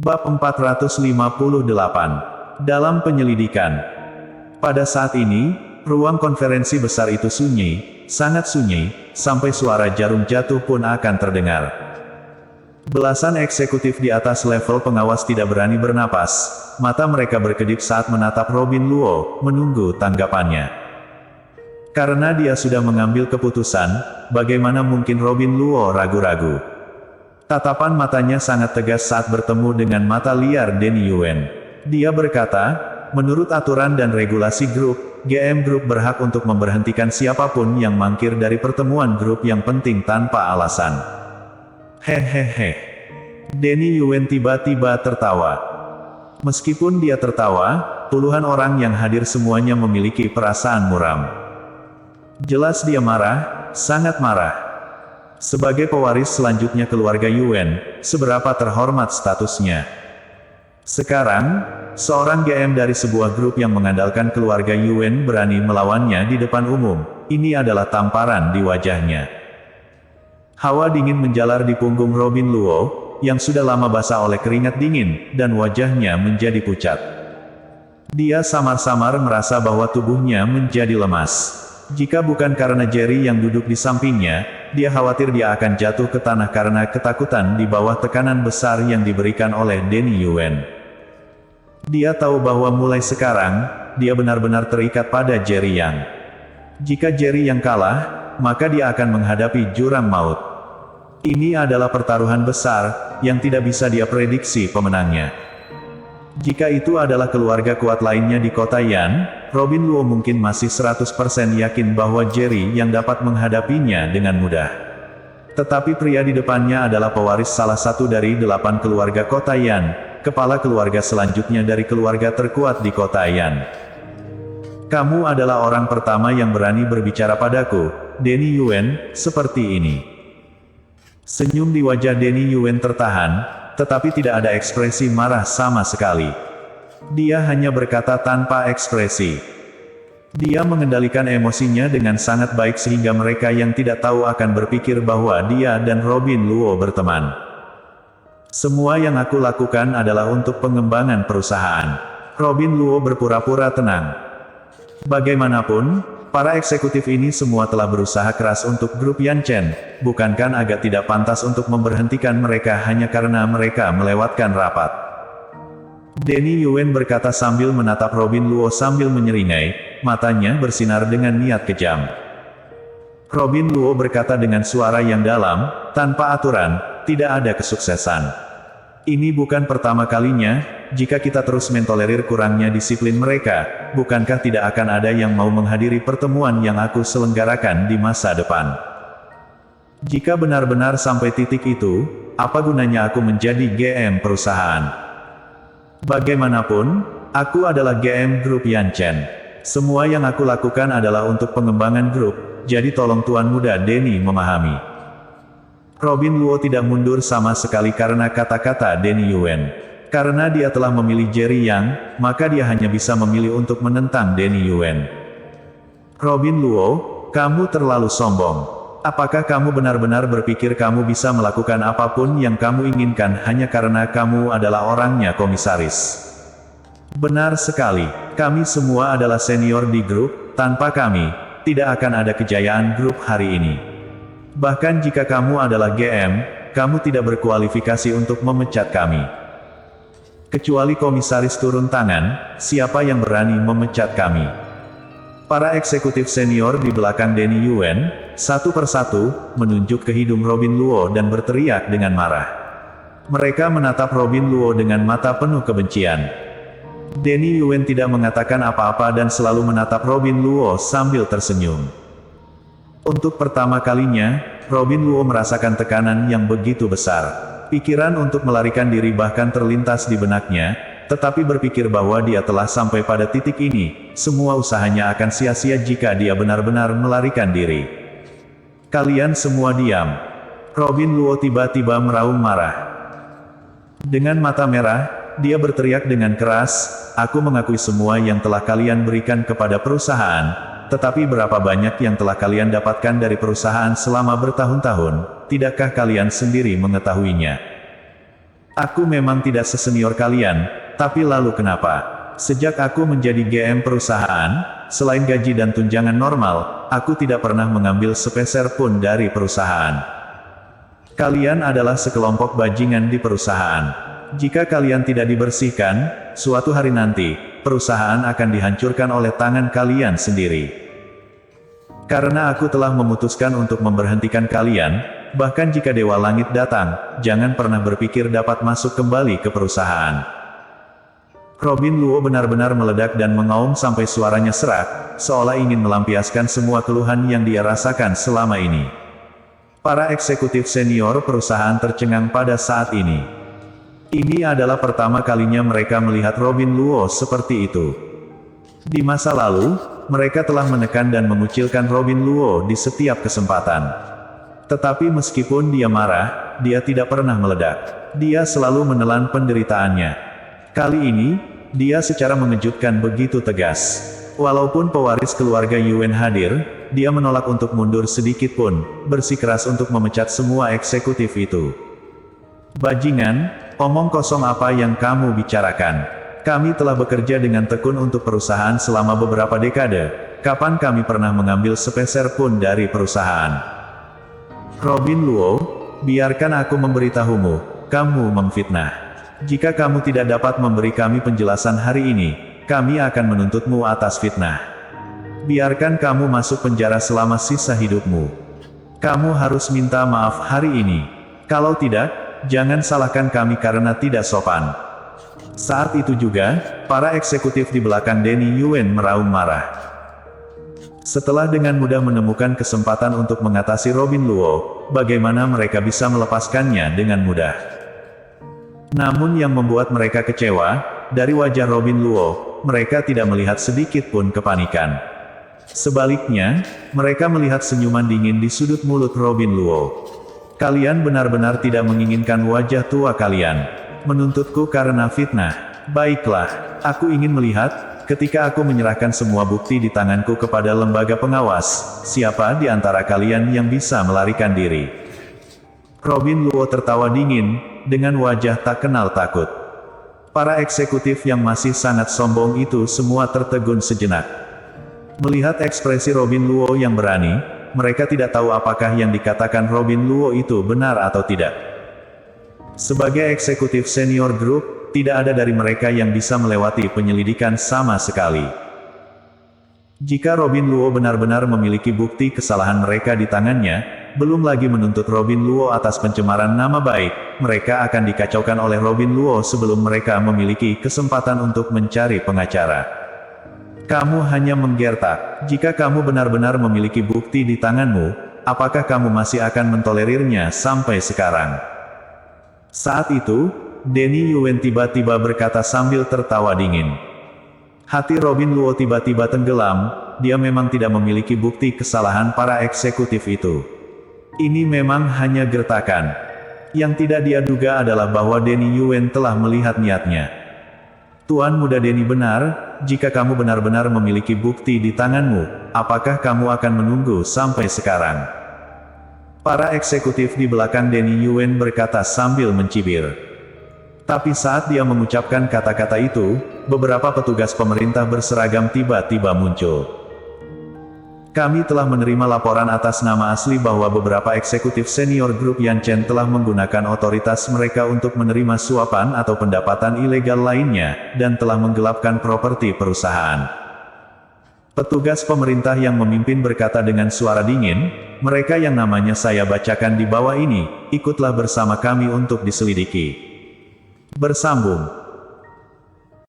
Bab 458. Dalam penyelidikan. Pada saat ini, ruang konferensi besar itu sunyi, sangat sunyi, sampai suara jarum jatuh pun akan terdengar. Belasan eksekutif di atas level pengawas tidak berani bernapas, mata mereka berkedip saat menatap Robin Luo, menunggu tanggapannya. Karena dia sudah mengambil keputusan, bagaimana mungkin Robin Luo ragu-ragu? Tatapan matanya sangat tegas saat bertemu dengan mata liar Denny Yuen. Dia berkata, menurut aturan dan regulasi grup, GM grup berhak untuk memberhentikan siapapun yang mangkir dari pertemuan grup yang penting tanpa alasan. Hehehe. Denny Yuen tiba-tiba tertawa. Meskipun dia tertawa, puluhan orang yang hadir semuanya memiliki perasaan muram. Jelas dia marah, sangat marah. Sebagai pewaris selanjutnya keluarga Yuen, seberapa terhormat statusnya. Sekarang, seorang GM dari sebuah grup yang mengandalkan keluarga Yuen berani melawannya di depan umum. Ini adalah tamparan di wajahnya. Hawa dingin menjalar di punggung Robin Luo, yang sudah lama basah oleh keringat dingin, dan wajahnya menjadi pucat. Dia samar-samar merasa bahwa tubuhnya menjadi lemas. Jika bukan karena Jerry yang duduk di sampingnya, dia khawatir dia akan jatuh ke tanah karena ketakutan di bawah tekanan besar yang diberikan oleh Denny Yuen. Dia tahu bahwa mulai sekarang, dia benar-benar terikat pada Jerry Yang. Jika Jerry yang kalah, maka dia akan menghadapi jurang maut. Ini adalah pertaruhan besar, yang tidak bisa dia prediksi pemenangnya. Jika itu adalah keluarga kuat lainnya di kota Yan, Robin Luo mungkin masih 100% yakin bahwa Jerry yang dapat menghadapinya dengan mudah. Tetapi pria di depannya adalah pewaris salah satu dari 8 keluarga kota Yan, kepala keluarga selanjutnya dari keluarga terkuat di kota Yan. Kamu adalah orang pertama yang berani berbicara padaku, Denny Yuen, seperti ini. Senyum di wajah Denny Yuen tertahan, tetapi tidak ada ekspresi marah sama sekali. Dia hanya berkata tanpa ekspresi. Dia mengendalikan emosinya dengan sangat baik sehingga mereka yang tidak tahu akan berpikir bahwa dia dan Robin Luo berteman. Semua yang aku lakukan adalah untuk pengembangan perusahaan. Robin Luo berpura-pura tenang. Bagaimanapun, para eksekutif ini semua telah berusaha keras untuk grup Yan Chen, bukankah agak tidak pantas untuk memberhentikan mereka hanya karena mereka melewatkan rapat? Denny Yuen berkata sambil menatap Robin Luo sambil menyeringai, matanya bersinar dengan niat kejam. Robin Luo berkata dengan suara yang dalam, tanpa aturan, tidak ada kesuksesan. Ini bukan pertama kalinya, jika kita terus mentolerir kurangnya disiplin mereka, bukankah tidak akan ada yang mau menghadiri pertemuan yang aku selenggarakan di masa depan? Jika benar-benar sampai titik itu, apa gunanya aku menjadi GM perusahaan? Bagaimanapun, aku adalah GM grup Yan Chen. Semua yang aku lakukan adalah untuk pengembangan grup, jadi tolong Tuan Muda Denny memahami. Robin Luo tidak mundur sama sekali karena kata-kata Denny Yuen. Karena dia telah memilih Jerry Yang, maka dia hanya bisa memilih untuk menentang Denny Yuen. Robin Luo, kamu terlalu sombong. Apakah kamu benar-benar berpikir kamu bisa melakukan apapun yang kamu inginkan hanya karena kamu adalah orangnya komisaris? Benar sekali, kami semua adalah senior di grup, tanpa kami, tidak akan ada kejayaan grup hari ini. Bahkan jika kamu adalah GM, kamu tidak berkualifikasi untuk memecat kami. Kecuali komisaris turun tangan, siapa yang berani memecat kami? Para eksekutif senior di belakang Denny Yuen, satu persatu, menunjuk ke hidung Robin Luo dan berteriak dengan marah. Mereka menatap Robin Luo dengan mata penuh kebencian. Denny Yuen tidak mengatakan apa-apa dan selalu menatap Robin Luo sambil tersenyum. Untuk pertama kalinya, Robin Luo merasakan tekanan yang begitu besar. Pikiran untuk melarikan diri bahkan terlintas di benaknya, tetapi berpikir bahwa dia telah sampai pada titik ini, semua usahanya akan sia-sia jika dia benar-benar melarikan diri. Kalian semua diam. Robin Luo tiba-tiba meraung marah. Dengan mata merah, dia berteriak dengan keras, aku mengakui semua yang telah kalian berikan kepada perusahaan. Tetapi berapa banyak yang telah kalian dapatkan dari perusahaan selama bertahun-tahun, tidakkah kalian sendiri mengetahuinya? Aku memang tidak sesenior kalian, tapi lalu kenapa? Sejak aku menjadi GM perusahaan, selain gaji dan tunjangan normal, aku tidak pernah mengambil sepeser pun dari perusahaan. Kalian adalah sekelompok bajingan di perusahaan. Jika kalian tidak dibersihkan, suatu hari nanti, perusahaan akan dihancurkan oleh tangan kalian sendiri. Karena aku telah memutuskan untuk memberhentikan kalian, bahkan jika Dewa Langit datang, jangan pernah berpikir dapat masuk kembali ke perusahaan. Robin Luo benar-benar meledak dan mengaum sampai suaranya serak, seolah ingin melampiaskan semua keluhan yang dia rasakan selama ini. Para eksekutif senior perusahaan tercengang pada saat ini. Ini adalah pertama kalinya mereka melihat Robin Luo seperti itu. Di masa lalu, mereka telah menekan dan mengucilkan Robin Luo di setiap kesempatan. Tetapi meskipun dia marah, dia tidak pernah meledak. Dia selalu menelan penderitaannya. Kali ini, dia secara mengejutkan begitu tegas. Walaupun pewaris keluarga Yuan hadir, dia menolak untuk mundur sedikit pun, bersikeras untuk memecat semua eksekutif itu. Bajingan, omong kosong apa yang kamu bicarakan? Kami telah bekerja dengan tekun untuk perusahaan selama beberapa dekade. Kapan kami pernah mengambil sepeser pun dari perusahaan? Robin Luo, biarkan aku memberitahumu, kamu memfitnah. Jika kamu tidak dapat memberi kami penjelasan hari ini, kami akan menuntutmu atas fitnah. Biarkan kamu masuk penjara selama sisa hidupmu. Kamu harus minta maaf hari ini. Kalau tidak, jangan salahkan kami karena tidak sopan. Saat itu juga, para eksekutif di belakang Denny Yuan meraung marah. Setelah dengan mudah menemukan kesempatan untuk mengatasi Robin Luo, bagaimana mereka bisa melepaskannya dengan mudah? Namun yang membuat mereka kecewa, dari wajah Robin Luo, mereka tidak melihat sedikit pun kepanikan. Sebaliknya, mereka melihat senyuman dingin di sudut mulut Robin Luo. Kalian benar-benar tidak menginginkan wajah tua kalian. Menuntutku karena fitnah. Baiklah, aku ingin melihat, ketika aku menyerahkan semua bukti di tanganku kepada lembaga pengawas, siapa di antara kalian yang bisa melarikan diri. Robin Luo tertawa dingin, dengan wajah tak kenal takut. Para eksekutif yang masih sangat sombong itu semua tertegun sejenak. Melihat ekspresi Robin Luo yang berani, mereka tidak tahu apakah yang dikatakan Robin Luo itu benar atau tidak. Sebagai eksekutif senior grup, tidak ada dari mereka yang bisa melewati penyelidikan sama sekali. Jika Robin Luo benar-benar memiliki bukti kesalahan mereka di tangannya, belum lagi menuntut Robin Luo atas pencemaran nama baik, mereka akan dikacaukan oleh Robin Luo sebelum mereka memiliki kesempatan untuk mencari pengacara. Kamu hanya menggertak. Jika kamu benar-benar memiliki bukti di tanganmu, apakah kamu masih akan mentolerirnya sampai sekarang? Saat itu, Denny Yuan tiba-tiba berkata sambil tertawa dingin. Hati Robin Luo tiba-tiba tenggelam, dia memang tidak memiliki bukti kesalahan para eksekutif itu. Ini memang hanya gertakan. Yang tidak dia duga adalah bahwa Denny Yuan telah melihat niatnya. Tuan Muda Denny benar, jika kamu benar-benar memiliki bukti di tanganmu, apakah kamu akan menunggu sampai sekarang? Para eksekutif di belakang Denny Yuan berkata sambil mencibir. Tapi saat dia mengucapkan kata-kata itu, beberapa petugas pemerintah berseragam tiba-tiba muncul. Kami telah menerima laporan atas nama asli bahwa beberapa eksekutif senior grup Yan Chen telah menggunakan otoritas mereka untuk menerima suapan atau pendapatan ilegal lainnya, dan telah menggelapkan properti perusahaan. Petugas pemerintah yang memimpin berkata dengan suara dingin, mereka yang namanya saya bacakan di bawah ini, ikutlah bersama kami untuk diselidiki. Bersambung.